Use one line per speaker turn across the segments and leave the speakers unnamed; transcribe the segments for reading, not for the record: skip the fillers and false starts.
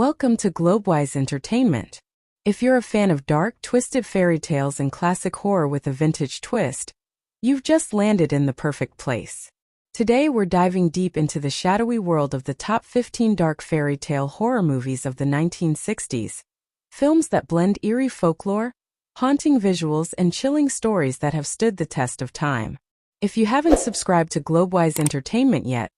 Welcome to Globewise Entertainment. If you're a fan of dark, twisted fairy tales and classic horror with a vintage twist, you've just landed in the perfect place. Today we're diving deep into the shadowy world of the top 15 dark fairy tale horror movies of the 1960s. Films that blend eerie folklore, haunting visuals, and chilling stories that have stood the test of time. If you haven't subscribed to Globewise Entertainment yet,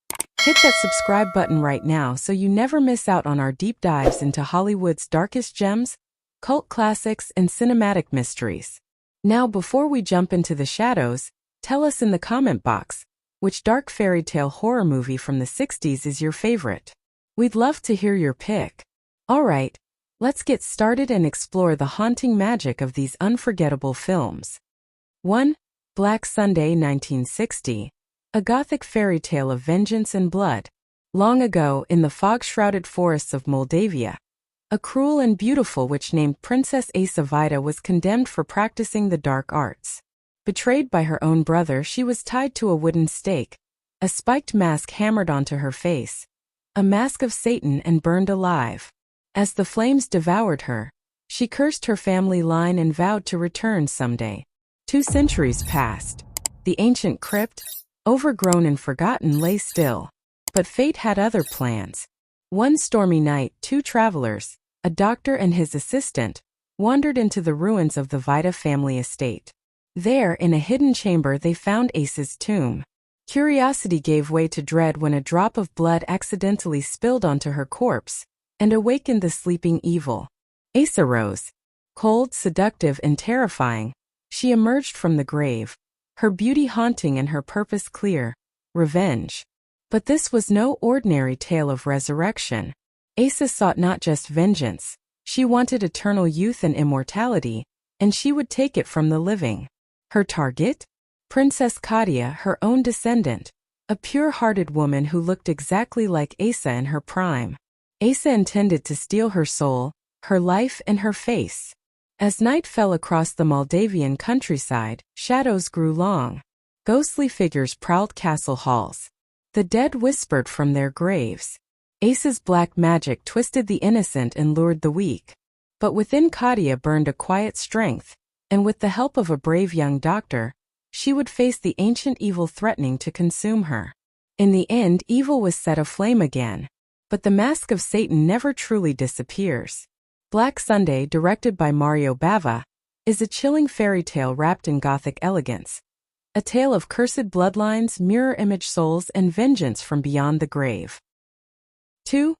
hit that subscribe button right now so you never miss out on our deep dives into Hollywood's darkest gems, cult classics, and cinematic mysteries. Now, before we jump into the shadows, tell us in the comment box, which dark fairy tale horror movie from the 60s is your favorite? We'd love to hear your pick. Alright, let's get started and explore the haunting magic of these unforgettable films. 1. Black Sunday 1960. A Gothic fairy tale of vengeance and blood. Long ago, in the fog-shrouded forests of Moldavia, a cruel and beautiful witch named Princess Asa Vida was condemned for practicing the dark arts. Betrayed by her own brother, she was tied to a wooden stake, a spiked mask hammered onto her face, a mask of Satan, and burned alive. As the flames devoured her, she cursed her family line and vowed to return someday. 2 centuries passed. The ancient crypt, overgrown and forgotten, lay still. But fate had other plans. One stormy night, 2 travelers, a doctor and his assistant, wandered into the ruins of the Vida family estate. There, in a hidden chamber, they found Asa's tomb. Curiosity gave way to dread when a drop of blood accidentally spilled onto her corpse and awakened the sleeping evil. Asa rose. Cold, seductive, and terrifying, she emerged from the grave, her beauty haunting and her purpose clear: revenge. But this was no ordinary tale of resurrection. Asa sought not just vengeance, she wanted eternal youth and immortality, and she would take it from the living. Her target? Princess Katia, her own descendant, a pure-hearted woman who looked exactly like Asa in her prime. Asa intended to steal her soul, her life, and her face. As night fell across the Moldavian countryside, shadows grew long. Ghostly figures prowled castle halls. The dead whispered from their graves. Asa's black magic twisted the innocent and lured the weak. But within Katia burned a quiet strength, and with the help of a brave young doctor, she would face the ancient evil threatening to consume her. In the end, evil was set aflame again. But the mask of Satan never truly disappears. Black Sunday, directed by Mario Bava, is a chilling fairy tale wrapped in Gothic elegance. A tale of cursed bloodlines, mirror image souls, and vengeance from beyond the grave. 2.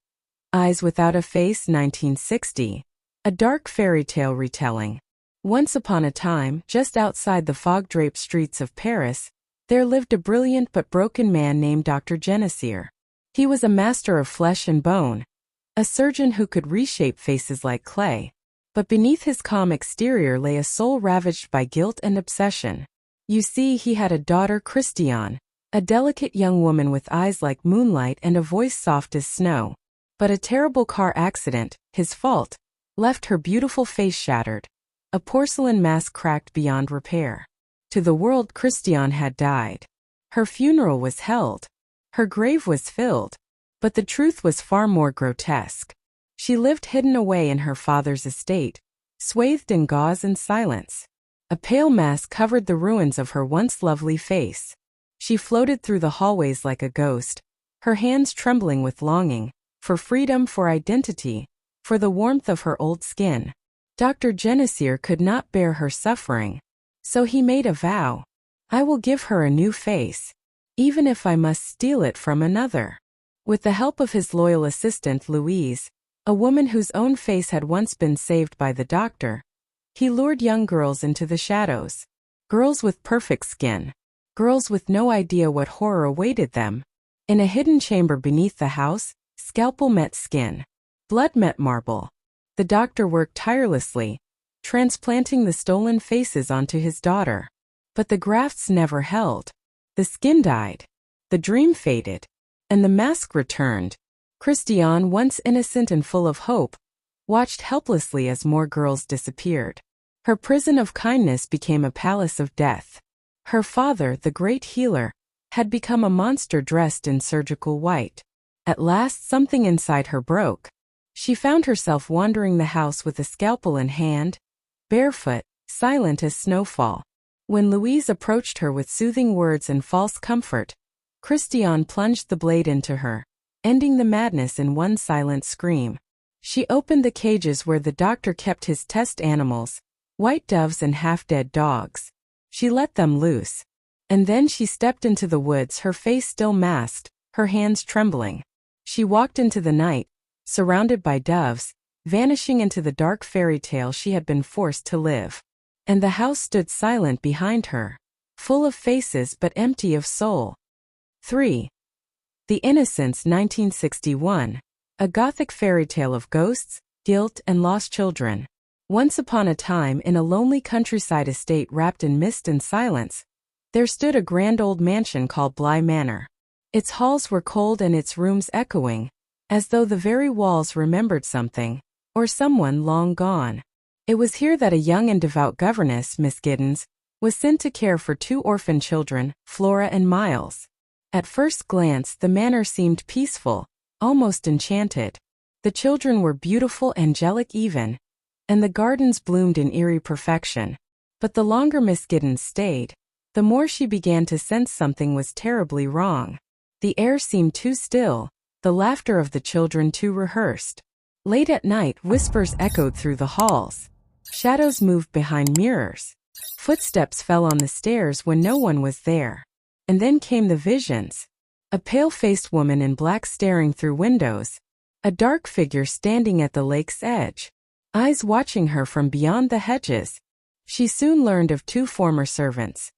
Eyes Without a Face 1960. A dark fairy tale retelling. Once upon a time, just outside the fog-draped streets of Paris, there lived a brilliant but broken man named Dr. Genesier. He was a master of flesh and bone, a surgeon who could reshape faces like clay. But beneath his calm exterior lay a soul ravaged by guilt and obsession. You see, he had a daughter, Christiane, a delicate young woman with eyes like moonlight and a voice soft as snow. But a terrible car accident, his fault, left her beautiful face shattered, a porcelain mask cracked beyond repair. To the world, Christiane had died. Her funeral was held. Her grave was filled. But the truth was far more grotesque. She lived hidden away in her father's estate, swathed in gauze and silence. A pale mask covered the ruins of her once lovely face. She floated through the hallways like a ghost, her hands trembling with longing, for freedom, for identity, for the warmth of her old skin. Dr. Genesier could not bear her suffering, so he made a vow. I will give her a new face, even if I must steal it from another. With the help of his loyal assistant Louise, a woman whose own face had once been saved by the doctor, he lured young girls into the shadows. Girls with perfect skin. Girls with no idea what horror awaited them. In a hidden chamber beneath the house, scalpel met skin. Blood met marble. The doctor worked tirelessly, transplanting the stolen faces onto his daughter. But the grafts never held. The skin died. The dream faded. And the mask returned. Christiane, once innocent and full of hope, watched helplessly as more girls disappeared. Her prison of kindness became a palace of death. Her father, the great healer, had become a monster dressed in surgical white. At last, something inside her broke. She found herself wandering the house with a scalpel in hand, barefoot, silent as snowfall. When Louise approached her with soothing words and false comfort, Christiane plunged the blade into her, ending the madness in one silent scream. She opened the cages where the doctor kept his test animals, white doves and half-dead dogs. She let them loose. And then she stepped into the woods, her face still masked, her hands trembling. She walked into the night, surrounded by doves, vanishing into the dark fairy tale she had been forced to live. And the house stood silent behind her, full of faces but empty of soul. 3. The Innocence, 1961. A Gothic fairy tale of ghosts, guilt, and lost children. Once upon a time, in a lonely countryside estate wrapped in mist and silence, there stood a grand old mansion called Bly Manor. Its halls were cold and its rooms echoing, as though the very walls remembered something, or someone long gone. It was here that a young and devout governess, Miss Giddens, was sent to care for 2 orphan children, Flora and Miles. At first glance, the manor seemed peaceful, almost enchanted. The children were beautiful, angelic even, and the gardens bloomed in eerie perfection. But the longer Miss Giddens stayed, the more she began to sense something was terribly wrong. The air seemed too still, the laughter of the children too rehearsed. Late at night, whispers echoed through the halls. Shadows moved behind mirrors. Footsteps fell on the stairs when no one was there. And then came the visions. A pale-faced woman in black staring through windows. A dark figure standing at the lake's edge. Eyes watching her from beyond the hedges. She soon learned of 2 former servants.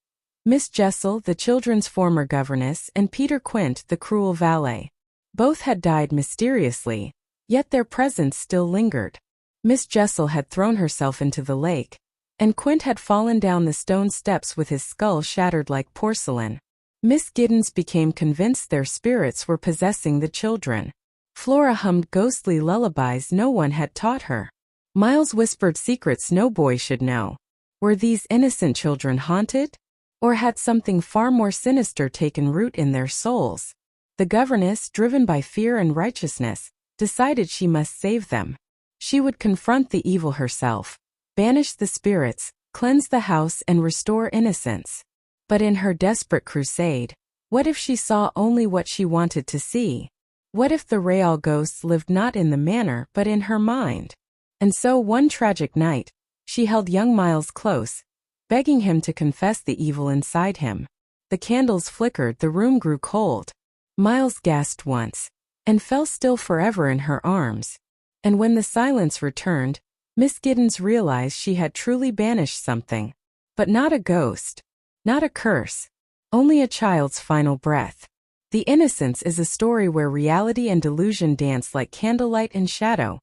Miss Jessel, the children's former governess, and Peter Quint, the cruel valet. Both had died mysteriously, yet their presence still lingered. Miss Jessel had thrown herself into the lake, and Quint had fallen down the stone steps with his skull shattered like porcelain. Miss Giddens became convinced their spirits were possessing the children. Flora hummed ghostly lullabies no one had taught her. Miles whispered secrets no boy should know. Were these innocent children haunted? Or had something far more sinister taken root in their souls? The governess, driven by fear and righteousness, decided she must save them. She would confront the evil herself, banish the spirits, cleanse the house, and restore innocence. But in her desperate crusade, what if she saw only what she wanted to see? What if the real ghosts lived not in the manor but in her mind? And so one tragic night, she held young Miles close, begging him to confess the evil inside him. The candles flickered, the room grew cold. Miles gasped once, and fell still forever in her arms. And when the silence returned, Miss Giddens realized she had truly banished something. But not a ghost, not a curse, only a child's final breath. The Innocence is a story where reality and delusion dance like candlelight and shadow.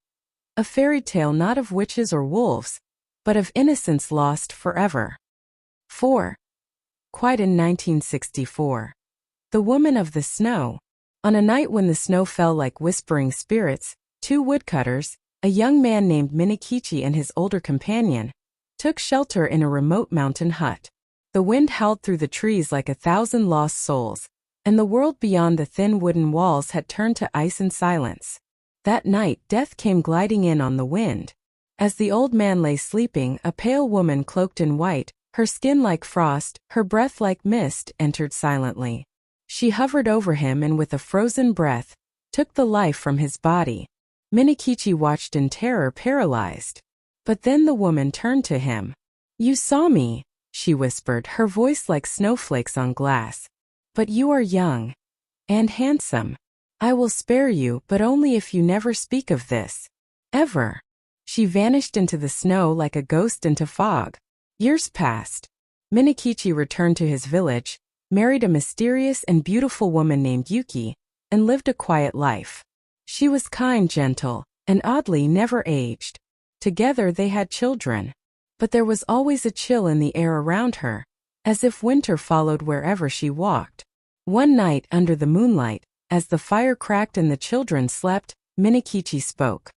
A fairy tale not of witches or wolves, but of innocence lost forever. 4. Kwaidan, 1964. The Woman of the Snow. On a night when the snow fell like whispering spirits, 2 woodcutters, a young man named Minikichi and his older companion, took shelter in a remote mountain hut. The wind howled through the trees like 1,000 lost souls, and the world beyond the thin wooden walls had turned to ice and silence. That night, death came gliding in on the wind. As the old man lay sleeping, a pale woman cloaked in white, her skin like frost, her breath like mist, entered silently. She hovered over him and with a frozen breath, took the life from his body. Minikichi watched in terror, paralyzed. But then the woman turned to him. "You saw me," she whispered, her voice like snowflakes on glass. "But you are young. And handsome. I will spare you, but only if you never speak of this. Ever." She vanished into the snow like a ghost into fog. Years passed. Minikichi returned to his village, married a mysterious and beautiful woman named Yuki, and lived a quiet life. She was kind, gentle, and oddly never aged. Together they had children. But there was always a chill in the air around her, as if winter followed wherever she walked. One night under the moonlight, as the fire cracked and the children slept, Minikichi spoke.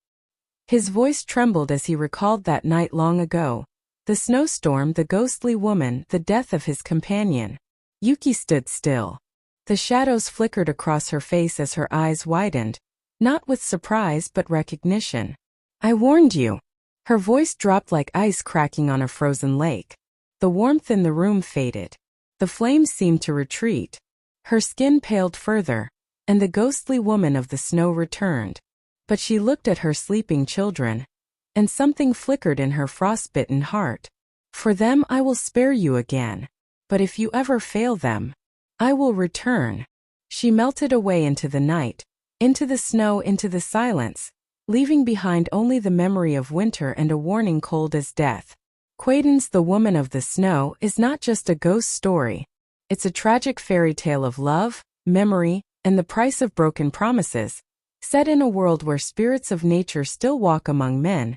His voice trembled as he recalled that night long ago, the snowstorm, the ghostly woman, the death of his companion. Yuki stood still. The shadows flickered across her face as her eyes widened, not with surprise but recognition. "I warned you." Her voice dropped like ice cracking on a frozen lake. The warmth in the room faded. The flames seemed to retreat. Her skin paled further, and the ghostly woman of the snow returned. But she looked at her sleeping children, and something flickered in her frostbitten heart. "For them I will spare you again. But if you ever fail them, I will return." She melted away into the night, into the snow, into the silence, leaving behind only the memory of winter and a warning cold as death. Kwaidan's The Woman of the Snow is not just a ghost story. It's a tragic fairy tale of love, memory, and the price of broken promises, set in a world where spirits of nature still walk among men,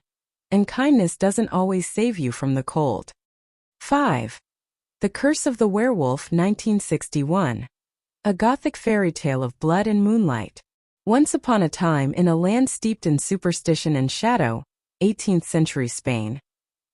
and kindness doesn't always save you from the cold. 5. The Curse of the Werewolf, 1961. A Gothic fairy tale of blood and moonlight. Once upon a time, in a land steeped in superstition and shadow, 18th century Spain,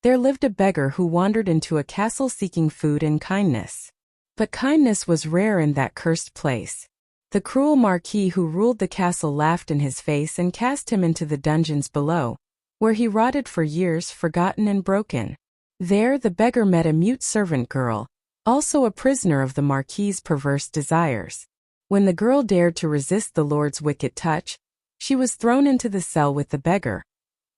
there lived a beggar who wandered into a castle seeking food and kindness. But kindness was rare in that cursed place. The cruel marquis who ruled the castle laughed in his face and cast him into the dungeons below, where he rotted for years, forgotten and broken. There the beggar met a mute servant girl, also a prisoner of the marquis's perverse desires. When the girl dared to resist the lord's wicked touch, she was thrown into the cell with the beggar,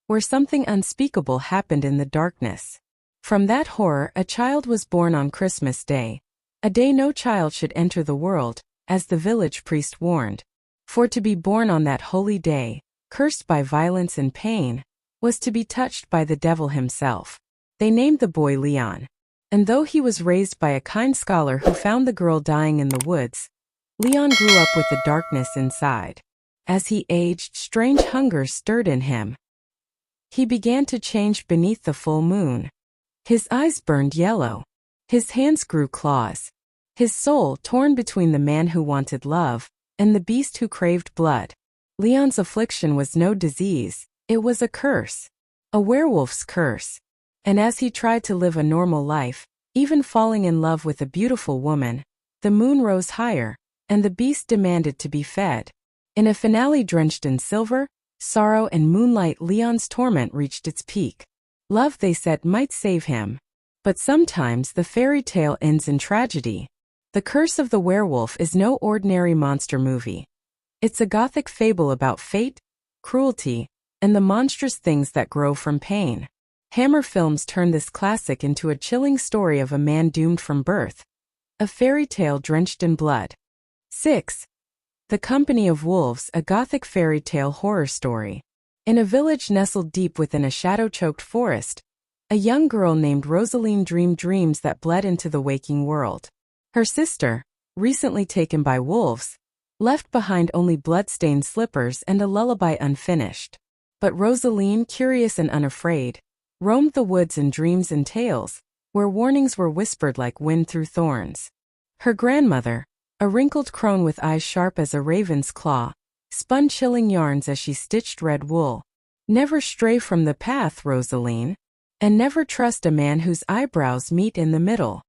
where something unspeakable happened in the darkness. From that horror a child was born on Christmas Day, a day no child should enter the world, as the village priest warned. For to be born on that holy day, cursed by violence and pain, was to be touched by the devil himself. They named the boy Leon. And though he was raised by a kind scholar who found the girl dying in the woods, Leon grew up with the darkness inside. As he aged, strange hunger stirred in him. He began to change beneath the full moon. His eyes burned yellow. His hands grew claws. His soul torn between the man who wanted love and the beast who craved blood. Leon's affliction was no disease, it was a curse. A werewolf's curse. And as he tried to live a normal life, even falling in love with a beautiful woman, the moon rose higher, and the beast demanded to be fed. In a finale drenched in silver, sorrow and moonlight, Leon's torment reached its peak. Love, they said, might save him. But sometimes the fairy tale ends in tragedy. The Curse of the Werewolf is no ordinary monster movie. It's a Gothic fable about fate, cruelty, and the monstrous things that grow from pain. Hammer Films turned this classic into a chilling story of a man doomed from birth, a fairy tale drenched in blood. 6. The Company of Wolves, a Gothic fairy tale horror story. In a village nestled deep within a shadow-choked forest, a young girl named Rosaline dreamed dreams that bled into the waking world. Her sister, recently taken by wolves, left behind only blood-stained slippers and a lullaby unfinished. But Rosaline, curious and unafraid, roamed the woods in dreams and tales, where warnings were whispered like wind through thorns. Her grandmother, a wrinkled crone with eyes sharp as a raven's claw, spun chilling yarns as she stitched red wool. Never stray from the path, Rosaline, and never trust a man whose eyebrows meet in the middle.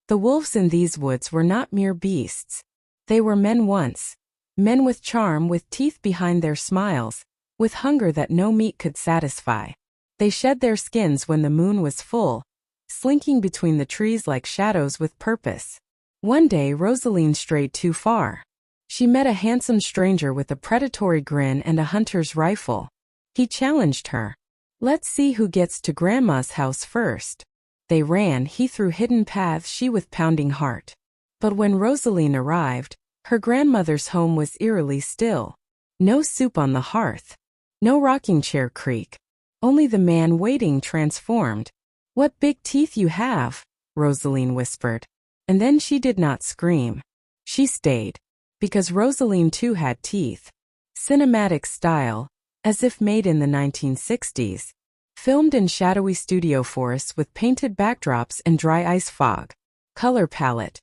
The wolves in these woods were not mere beasts. They were men once, men with charm, with teeth behind their smiles, with hunger that no meat could satisfy. They shed their skins when the moon was full, slinking between the trees like shadows with purpose. One day Rosaline strayed too far. She met a handsome stranger with a predatory grin and a hunter's rifle. He challenged her. "Let's see who gets to Grandma's house first." They ran, he through hidden paths, she with pounding heart. But when Rosaline arrived, her grandmother's home was eerily still. No soup on the hearth. No rocking chair creak. Only the man waiting transformed. "What big teeth you have," Rosaline whispered. And then she did not scream. She stayed. Because Rosaline too had teeth. Cinematic style, as if made in the 1960s. Filmed in shadowy studio forests with painted backdrops and dry ice fog. Color palette: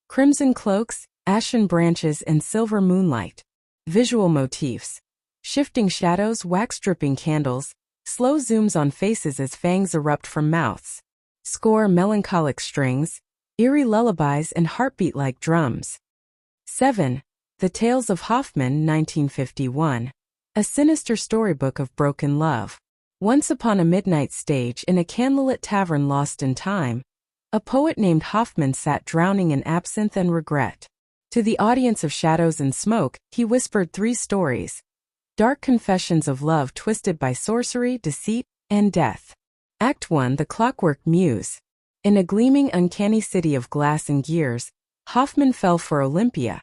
crimson cloaks, ashen branches and silver moonlight. Visual motifs: shifting shadows, wax-dripping candles, slow zooms on faces as fangs erupt from mouths. Score: melancholic strings, eerie lullabies and heartbeat-like drums. 7. The Tales of Hoffman, 1951. A sinister storybook of broken love. Once upon a midnight stage in a candlelit tavern lost in time, a poet named Hoffman sat drowning in absinthe and regret. To the audience of shadows and smoke, he whispered 3 stories. Dark confessions of love twisted by sorcery, deceit, and death. Act 1: The Clockwork Muse. In a gleaming, uncanny city of glass and gears, Hoffman fell for Olympia,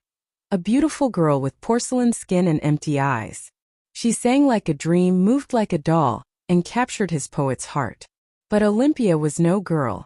a beautiful girl with porcelain skin and empty eyes. She sang like a dream, moved like a doll, and captured his poet's heart. But Olympia was no girl,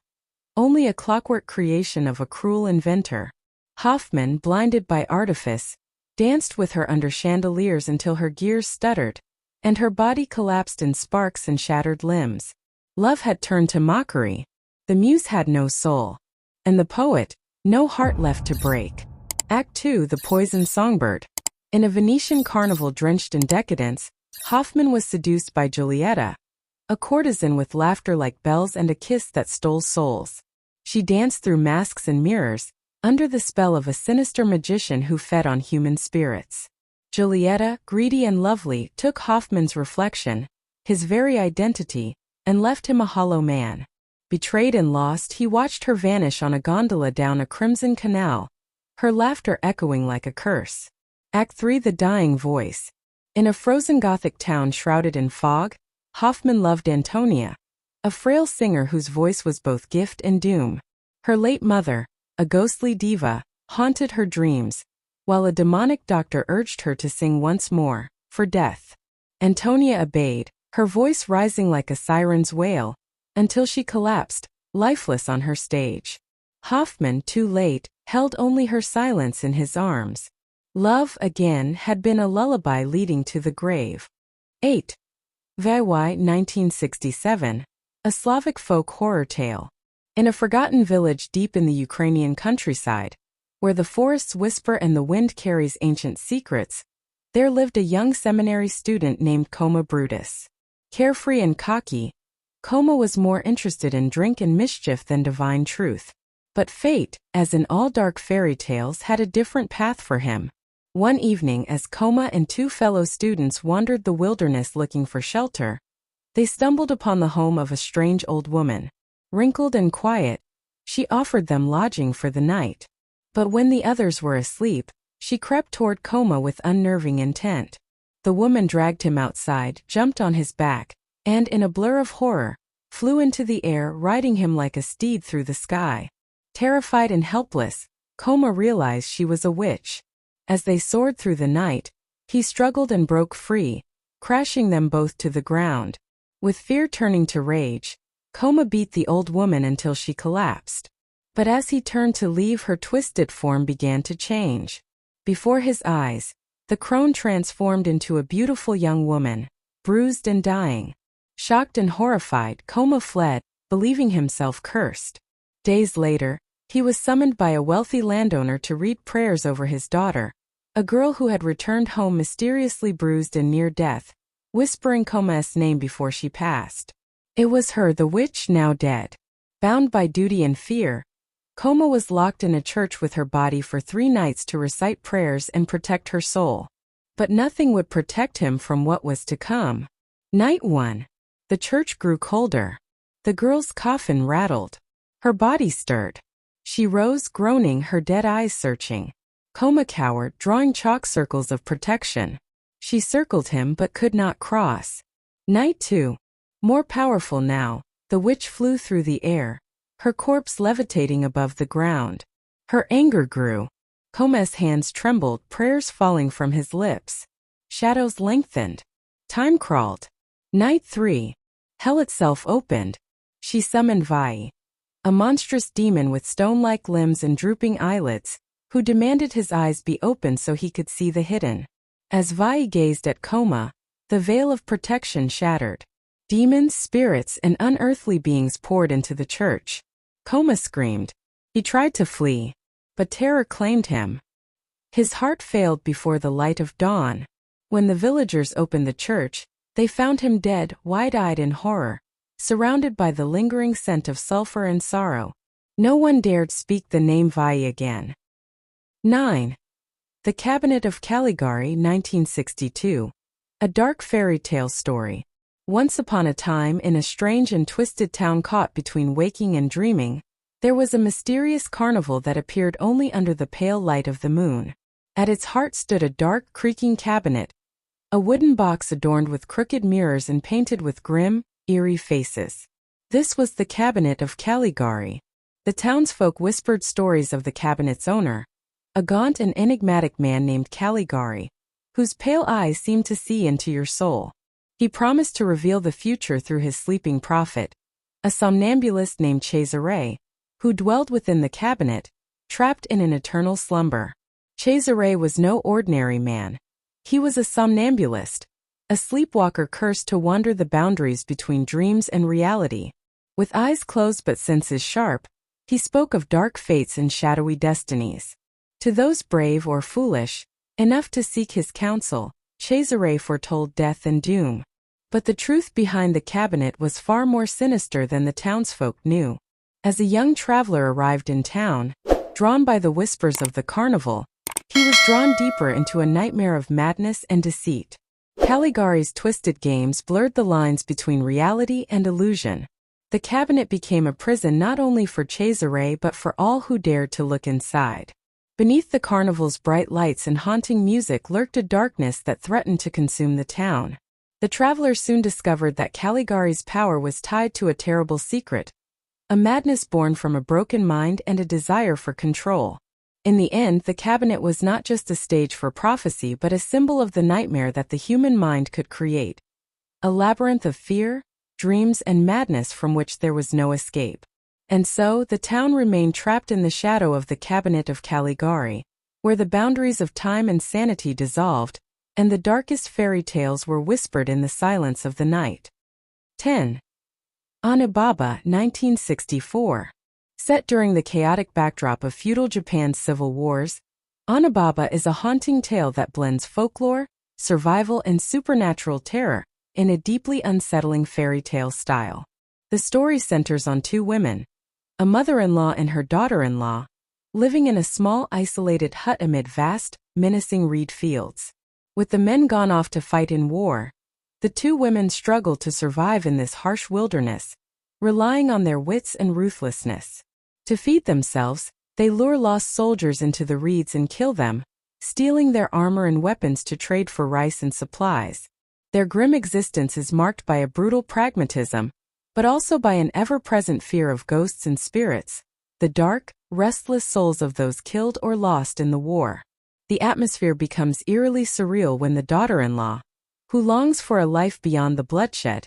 only a clockwork creation of a cruel inventor. Hoffman, blinded by artifice, danced with her under chandeliers until her gears stuttered, and her body collapsed in sparks and shattered limbs. Love had turned to mockery. The muse had no soul, and the poet, no heart left to break. Act 2: The Poisoned Songbird. In a Venetian carnival drenched in decadence, Hoffman was seduced by Giulietta, a courtesan with laughter like bells and a kiss that stole souls. She danced through masks and mirrors, under the spell of a sinister magician who fed on human spirits. Giulietta, greedy and lovely, took Hoffman's reflection, his very identity, and left him a hollow man. Betrayed and lost, he watched her vanish on a gondola down a crimson canal, her laughter echoing like a curse. Act 3: The Dying Voice. In a frozen Gothic town shrouded in fog, Hoffman loved Antonia, a frail singer whose voice was both gift and doom. Her late mother, a ghostly diva, haunted her dreams, while a demonic doctor urged her to sing once more, for death. Antonia obeyed, her voice rising like a siren's wail, until she collapsed, lifeless on her stage. Hoffman, too late, held only her silence in his arms. Love, again, had been a lullaby leading to the grave. 8. Werewolf, 1967. A Slavic folk horror tale. In a forgotten village deep in the Ukrainian countryside, where the forests whisper and the wind carries ancient secrets, there lived a young seminary student named Koma Brutus. Carefree and cocky, Koma was more interested in drink and mischief than divine truth. But fate, as in all dark fairy tales, had a different path for him. One evening, as Koma and 2 fellow students wandered the wilderness looking for shelter, they stumbled upon the home of a strange old woman. Wrinkled and quiet, she offered them lodging for the night. But when the others were asleep, she crept toward Koma with unnerving intent. The woman dragged him outside, jumped on his back, and in a blur of horror, flew into the air, riding him like a steed through the sky. Terrified and helpless, Koma realized she was a witch. As they soared through the night, he struggled and broke free, crashing them both to the ground. With fear turning to rage, Koma beat the old woman until she collapsed. But as he turned to leave, her twisted form began to change. Before his eyes, the crone transformed into a beautiful young woman, bruised and dying. Shocked and horrified, Koma fled, believing himself cursed. Days later, he was summoned by a wealthy landowner to read prayers over his daughter, a girl who had returned home mysteriously bruised and near death, whispering Koma's name before she passed. It was her, the witch, now dead. Bound by duty and fear, Koma was locked in a church with her body for 3 nights to recite prayers and protect her soul. But nothing would protect him from what was to come. Night 1. The church grew colder. The girl's coffin rattled. Her body stirred. She rose, groaning, her dead eyes searching. Koma cowered, drawing chalk circles of protection. She circled him but could not cross. Night 2. More powerful now, the witch flew through the air, her corpse levitating above the ground. Her anger grew. Koma's hands trembled, prayers falling from his lips. Shadows lengthened. Time crawled. Night 3. Hell itself opened. She summoned Vai, a monstrous demon with stone-like limbs and drooping eyelids, who demanded his eyes be opened so he could see the hidden. As Vai gazed at Koma, the veil of protection shattered. Demons, spirits, and unearthly beings poured into the church. Koma screamed. He tried to flee, but terror claimed him. His heart failed before the light of dawn. When the villagers opened the church, they found him dead, wide-eyed in horror, surrounded by the lingering scent of sulfur and sorrow. No one dared speak the name Vai again. 9. The Cabinet of Caligari, 1962. A dark fairy tale story. Once upon a time, in a strange and twisted town caught between waking and dreaming, there was a mysterious carnival that appeared only under the pale light of the moon. At its heart stood a dark, creaking cabinet, a wooden box adorned with crooked mirrors and painted with grim, eerie faces. This was the Cabinet of Caligari. The townsfolk whispered stories of the cabinet's owner, a gaunt and enigmatic man named Caligari, whose pale eyes seemed to see into your soul. He promised to reveal the future through his sleeping prophet, a somnambulist named Cesare, who dwelled within the cabinet, trapped in an eternal slumber. Cesare was no ordinary man. He was a somnambulist, a sleepwalker cursed to wander the boundaries between dreams and reality. With eyes closed but senses sharp, he spoke of dark fates and shadowy destinies. To those brave or foolish enough to seek his counsel, Cesare foretold death and doom. But the truth behind the cabinet was far more sinister than the townsfolk knew. As a young traveler arrived in town, drawn by the whispers of the carnival, he was drawn deeper into a nightmare of madness and deceit. Caligari's twisted games blurred the lines between reality and illusion. The cabinet became a prison not only for Cesare but for all who dared to look inside. Beneath the carnival's bright lights and haunting music lurked a darkness that threatened to consume the town. The travelers soon discovered that Caligari's power was tied to a terrible secret, a madness born from a broken mind and a desire for control. In the end, the cabinet was not just a stage for prophecy but a symbol of the nightmare that the human mind could create, a labyrinth of fear, dreams, and madness from which there was no escape. And so, the town remained trapped in the shadow of the Cabinet of Caligari, where the boundaries of time and sanity dissolved, and the darkest fairy tales were whispered in the silence of the night. 10. Onibaba, 1964. Set during the chaotic backdrop of feudal Japan's civil wars, Onibaba is a haunting tale that blends folklore, survival, and supernatural terror in a deeply unsettling fairy tale style. The story centers on two women, a mother-in-law and her daughter-in-law, living in a small isolated hut amid vast, menacing reed fields. With the men gone off to fight in war, the two women struggle to survive in this harsh wilderness, relying on their wits and ruthlessness. To feed themselves, they lure lost soldiers into the reeds and kill them, stealing their armor and weapons to trade for rice and supplies. Their grim existence is marked by a brutal pragmatism, but also by an ever-present fear of ghosts and spirits, the dark, restless souls of those killed or lost in the war. The atmosphere becomes eerily surreal when the daughter-in-law, who longs for a life beyond the bloodshed,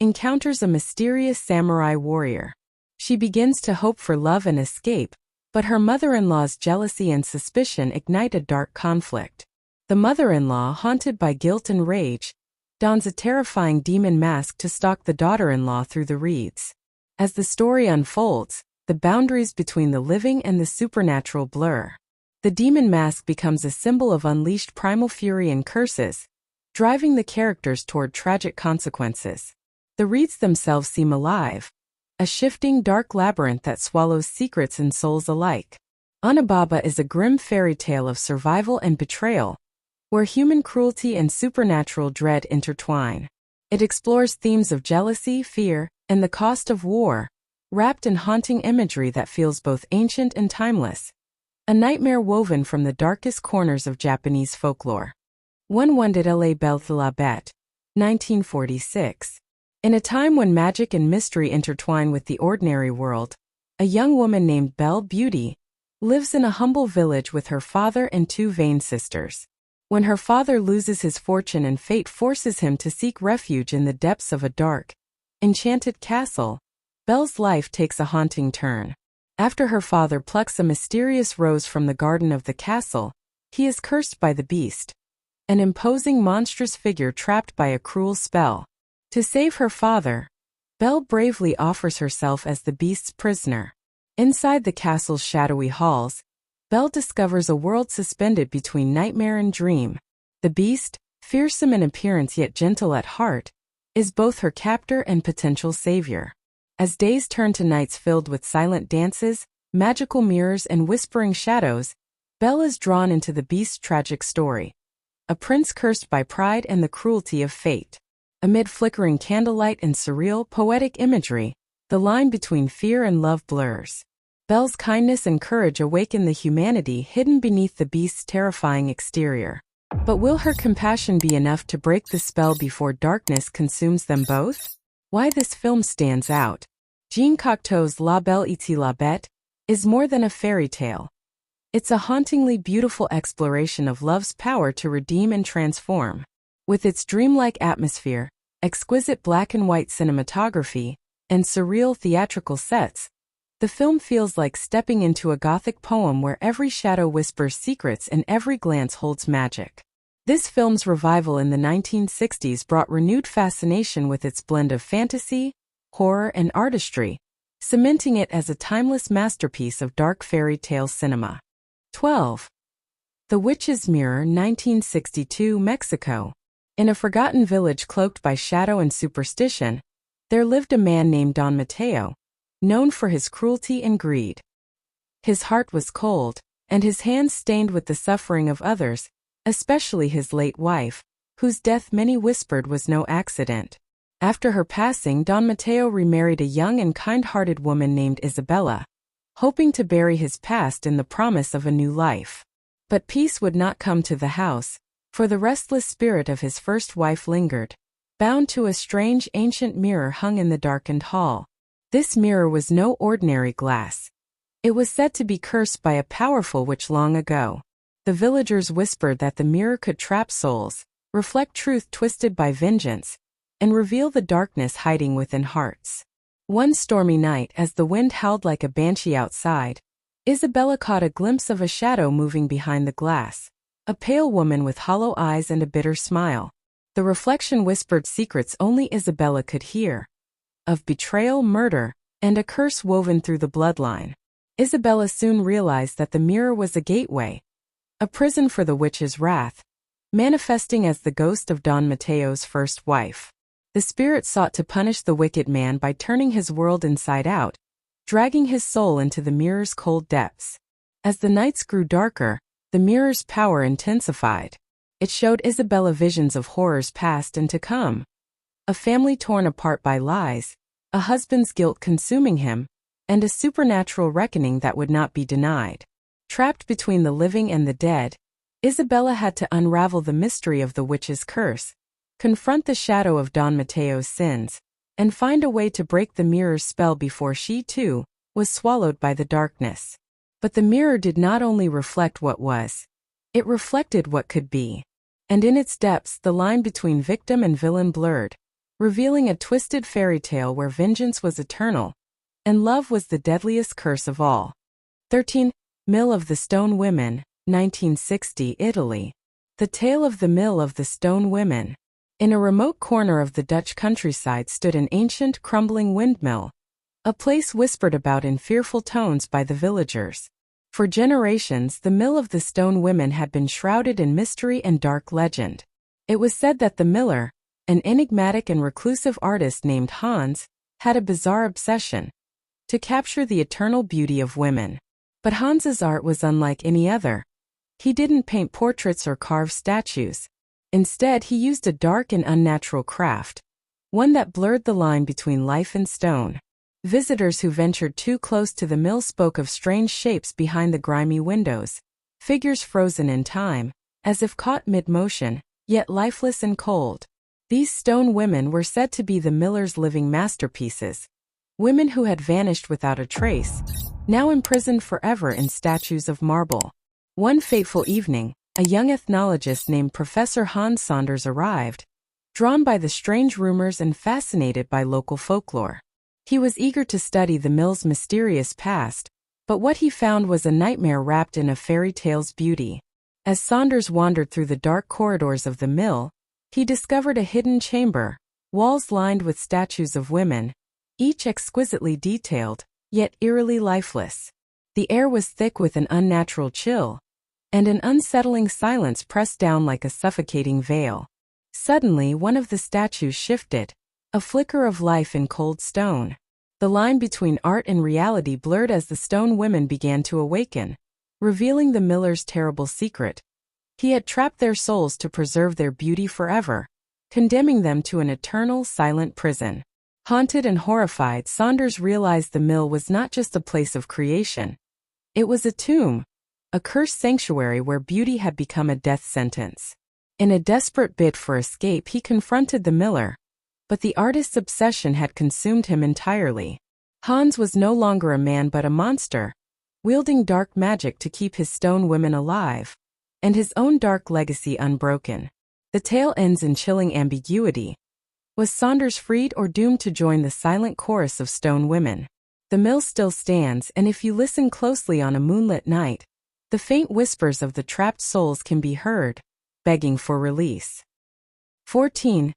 encounters a mysterious samurai warrior. She begins to hope for love and escape, but her mother-in-law's jealousy and suspicion ignite a dark conflict. The mother-in-law, haunted by guilt and rage, dons a terrifying demon mask to stalk the daughter-in-law through the reeds. As the story unfolds, the boundaries between the living and the supernatural blur. The demon mask becomes a symbol of unleashed primal fury and curses, driving the characters toward tragic consequences. The reeds themselves seem alive, a shifting dark labyrinth that swallows secrets and souls alike. Onibaba is a grim fairy tale of survival and betrayal, where human cruelty and supernatural dread intertwine. It explores themes of jealousy, fear, and the cost of war, wrapped in haunting imagery that feels both ancient and timeless, a nightmare woven from the darkest corners of Japanese folklore. One de la Belle de la Bête, 1946. In a time when magic and mystery intertwine with the ordinary world, a young woman named Belle Beauty lives in a humble village with her father and two vain sisters. When her father loses his fortune and fate forces him to seek refuge in the depths of a dark, enchanted castle, Belle's life takes a haunting turn. After her father plucks a mysterious rose from the garden of the castle, he is cursed by the beast, an imposing monstrous figure trapped by a cruel spell. To save her father, Belle bravely offers herself as the beast's prisoner. Inside the castle's shadowy halls, Belle discovers a world suspended between nightmare and dream. The beast, fearsome in appearance yet gentle at heart, is both her captor and potential savior. As days turn to nights filled with silent dances, magical mirrors, and whispering shadows, Belle is drawn into the beast's tragic story, a prince cursed by pride and the cruelty of fate. Amid flickering candlelight and surreal, poetic imagery, the line between fear and love blurs. Belle's kindness and courage awaken the humanity hidden beneath the beast's terrifying exterior. But will her compassion be enough to break the spell before darkness consumes them both? Why this film stands out. Jean Cocteau's La Belle et la Bête is more than a fairy tale. It's a hauntingly beautiful exploration of love's power to redeem and transform. With its dreamlike atmosphere, exquisite black-and-white cinematography, and surreal theatrical sets, the film feels like stepping into a Gothic poem where every shadow whispers secrets and every glance holds magic. This film's revival in the 1960s brought renewed fascination with its blend of fantasy, horror, and artistry, cementing it as a timeless masterpiece of dark fairy tale cinema. 12. The Witch's Mirror, 1962, Mexico. In a forgotten village cloaked by shadow and superstition, there lived a man named Don Mateo, known for his cruelty and greed. His heart was cold, and his hands stained with the suffering of others, especially his late wife, whose death many whispered was no accident. After her passing, Don Mateo remarried a young and kind-hearted woman named Isabella, hoping to bury his past in the promise of a new life. But peace would not come to the house, for the restless spirit of his first wife lingered, bound to a strange ancient mirror hung in the darkened hall. This mirror was no ordinary glass. It was said to be cursed by a powerful witch long ago. The villagers whispered that the mirror could trap souls, reflect truth twisted by vengeance, and reveal the darkness hiding within hearts. One stormy night, as the wind howled like a banshee outside, Isabella caught a glimpse of a shadow moving behind the glass. A pale woman with hollow eyes and a bitter smile. The reflection whispered secrets only Isabella could hear, of betrayal, murder, and a curse woven through the bloodline. Isabella soon realized that the mirror was a gateway, a prison for the witch's wrath, manifesting as the ghost of Don Mateo's first wife. The spirit sought to punish the wicked man by turning his world inside out, dragging his soul into the mirror's cold depths. As the nights grew darker, the mirror's power intensified. It showed Isabella visions of horrors past and to come. A family torn apart by lies, a husband's guilt consuming him, and a supernatural reckoning that would not be denied. Trapped between the living and the dead, Isabella had to unravel the mystery of the witch's curse, confront the shadow of Don Mateo's sins, and find a way to break the mirror's spell before she, too, was swallowed by the darkness. But the mirror did not only reflect what was, it reflected what could be. And in its depths the line between victim and villain blurred, revealing a twisted fairy tale where vengeance was eternal, and love was the deadliest curse of all. 13. Mill of the Stone Women, 1960, Italy. The tale of the Mill of the Stone Women. In a remote corner of the Dutch countryside stood an ancient, crumbling windmill, a place whispered about in fearful tones by the villagers. For generations, the Mill of the Stone Women had been shrouded in mystery and dark legend. It was said that the miller, an enigmatic and reclusive artist named Hans, had a bizarre obsession to capture the eternal beauty of women. But Hans's art was unlike any other. He didn't paint portraits or carve statues. Instead, he used a dark and unnatural craft, one that blurred the line between life and stone. Visitors who ventured too close to the mill spoke of strange shapes behind the grimy windows, figures frozen in time, as if caught mid-motion, yet lifeless and cold. These stone women were said to be the miller's living masterpieces, women who had vanished without a trace, now imprisoned forever in statues of marble. One fateful evening, a young ethnologist named Professor Hans Saunders arrived, drawn by the strange rumors and fascinated by local folklore. He was eager to study the mill's mysterious past, but what he found was a nightmare wrapped in a fairy tale's beauty. As Saunders wandered through the dark corridors of the mill, he discovered a hidden chamber, walls lined with statues of women, each exquisitely detailed, yet eerily lifeless. The air was thick with an unnatural chill, and an unsettling silence pressed down like a suffocating veil. Suddenly, one of the statues shifted, a flicker of life in cold stone. The line between art and reality blurred as the stone women began to awaken, revealing the miller's terrible secret, He had trapped their souls to preserve their beauty forever, condemning them to an eternal, silent prison. Haunted and horrified, Saunders realized the mill was not just a place of creation. It was a tomb, a cursed sanctuary where beauty had become a death sentence. In a desperate bid for escape, he confronted the miller, but the artist's obsession had consumed him entirely. Hans was no longer a man but a monster, wielding dark magic to keep his stone women alive, and his own dark legacy unbroken. The tale ends in chilling ambiguity. Was Saunders freed or doomed to join the silent chorus of stone women? The mill still stands, and if you listen closely on a moonlit night, the faint whispers of the trapped souls can be heard, begging for release. 14.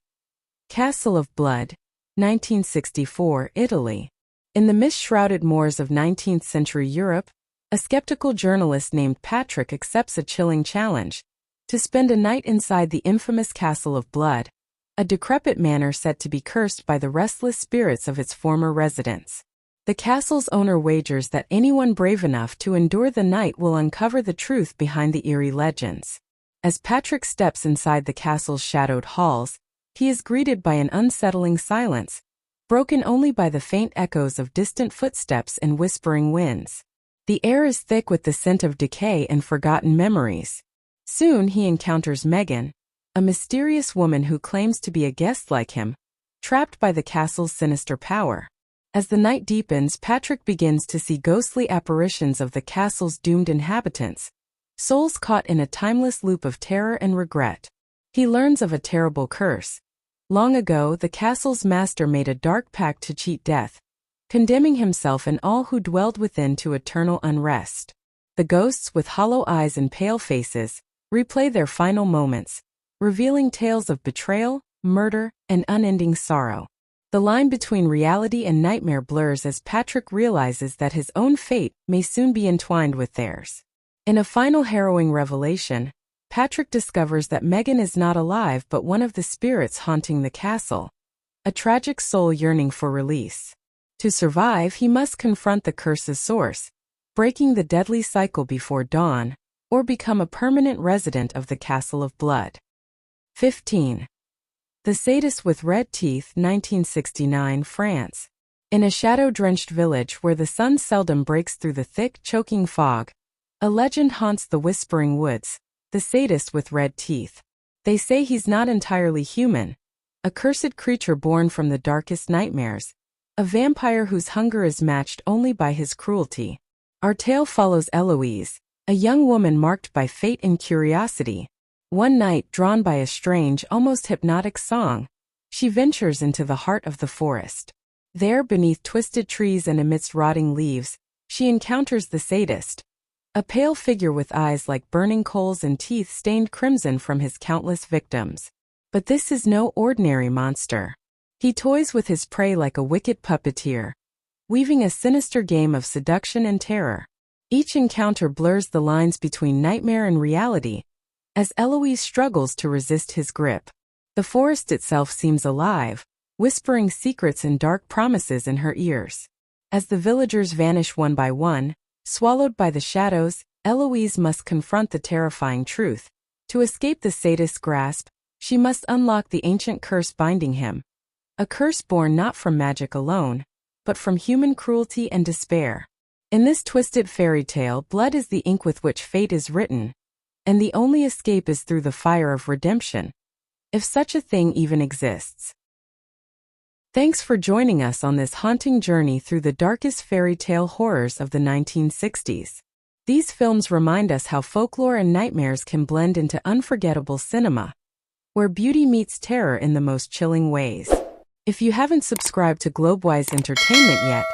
Castle of Blood, 1964, Italy. In the mist-shrouded moors of 19th-century Europe, a skeptical journalist named Patrick accepts a chilling challenge: to spend a night inside the infamous Castle of Blood, a decrepit manor said to be cursed by the restless spirits of its former residents. The castle's owner wagers that anyone brave enough to endure the night will uncover the truth behind the eerie legends. As Patrick steps inside the castle's shadowed halls, he is greeted by an unsettling silence, broken only by the faint echoes of distant footsteps and whispering winds. The air is thick with the scent of decay and forgotten memories. Soon he encounters Megan, a mysterious woman who claims to be a guest like him, trapped by the castle's sinister power. As the night deepens, Patrick begins to see ghostly apparitions of the castle's doomed inhabitants, souls caught in a timeless loop of terror and regret. He learns of a terrible curse. Long ago, the castle's master made a dark pact to cheat death, condemning himself and all who dwelled within to eternal unrest. The ghosts, with hollow eyes and pale faces, replay their final moments, revealing tales of betrayal, murder, and unending sorrow. The line between reality and nightmare blurs as Patrick realizes that his own fate may soon be entwined with theirs. In a final harrowing revelation, Patrick discovers that Megan is not alive but one of the spirits haunting the castle, a tragic soul yearning for release. To survive, he must confront the curse's source, breaking the deadly cycle before dawn, or become a permanent resident of the Castle of Blood. 15. The Sadus with Red Teeth, 1969, France. In a shadow-drenched village where the sun seldom breaks through the thick, choking fog, a legend haunts the whispering woods: the Sadus with red teeth. They say he's not entirely human, a cursed creature born from the darkest nightmares, a vampire whose hunger is matched only by his cruelty. Our tale follows Eloise, a young woman marked by fate and curiosity. One night, drawn by a strange, almost hypnotic song, she ventures into the heart of the forest. There, beneath twisted trees and amidst rotting leaves, she encounters the sadist, a pale figure with eyes like burning coals and teeth stained crimson from his countless victims. But this is no ordinary monster. He toys with his prey like a wicked puppeteer, weaving a sinister game of seduction and terror. Each encounter blurs the lines between nightmare and reality, as Eloise struggles to resist his grip. The forest itself seems alive, whispering secrets and dark promises in her ears. As the villagers vanish one by one, swallowed by the shadows, Eloise must confront the terrifying truth. To escape the sadist's grasp, she must unlock the ancient curse binding him. A curse born not from magic alone, but from human cruelty and despair. In this twisted fairy tale, blood is the ink with which fate is written, and the only escape is through the fire of redemption, if such a thing even exists. Thanks for joining us on this haunting journey through the darkest fairy tale horrors of the 1960s. These films remind us how folklore and nightmares can blend into unforgettable cinema, where beauty meets terror in the most chilling ways. If you haven't subscribed to Globewise Entertainment yet,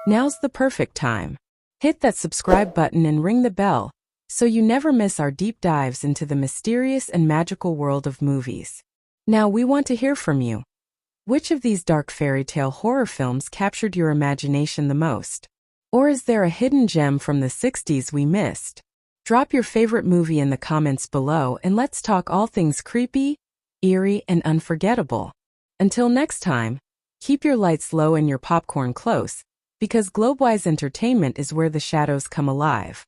now's the perfect time. Hit that subscribe button and ring the bell, so you never miss our deep dives into the mysterious and magical world of movies. Now we want to hear from you. Which of these dark fairy tale horror films captured your imagination the most? Or is there a hidden gem from the 60s we missed? Drop your favorite movie in the comments below and let's talk all things creepy, eerie, and unforgettable. Until next time, keep your lights low and your popcorn close, because Globewise Entertainment is where the shadows come alive.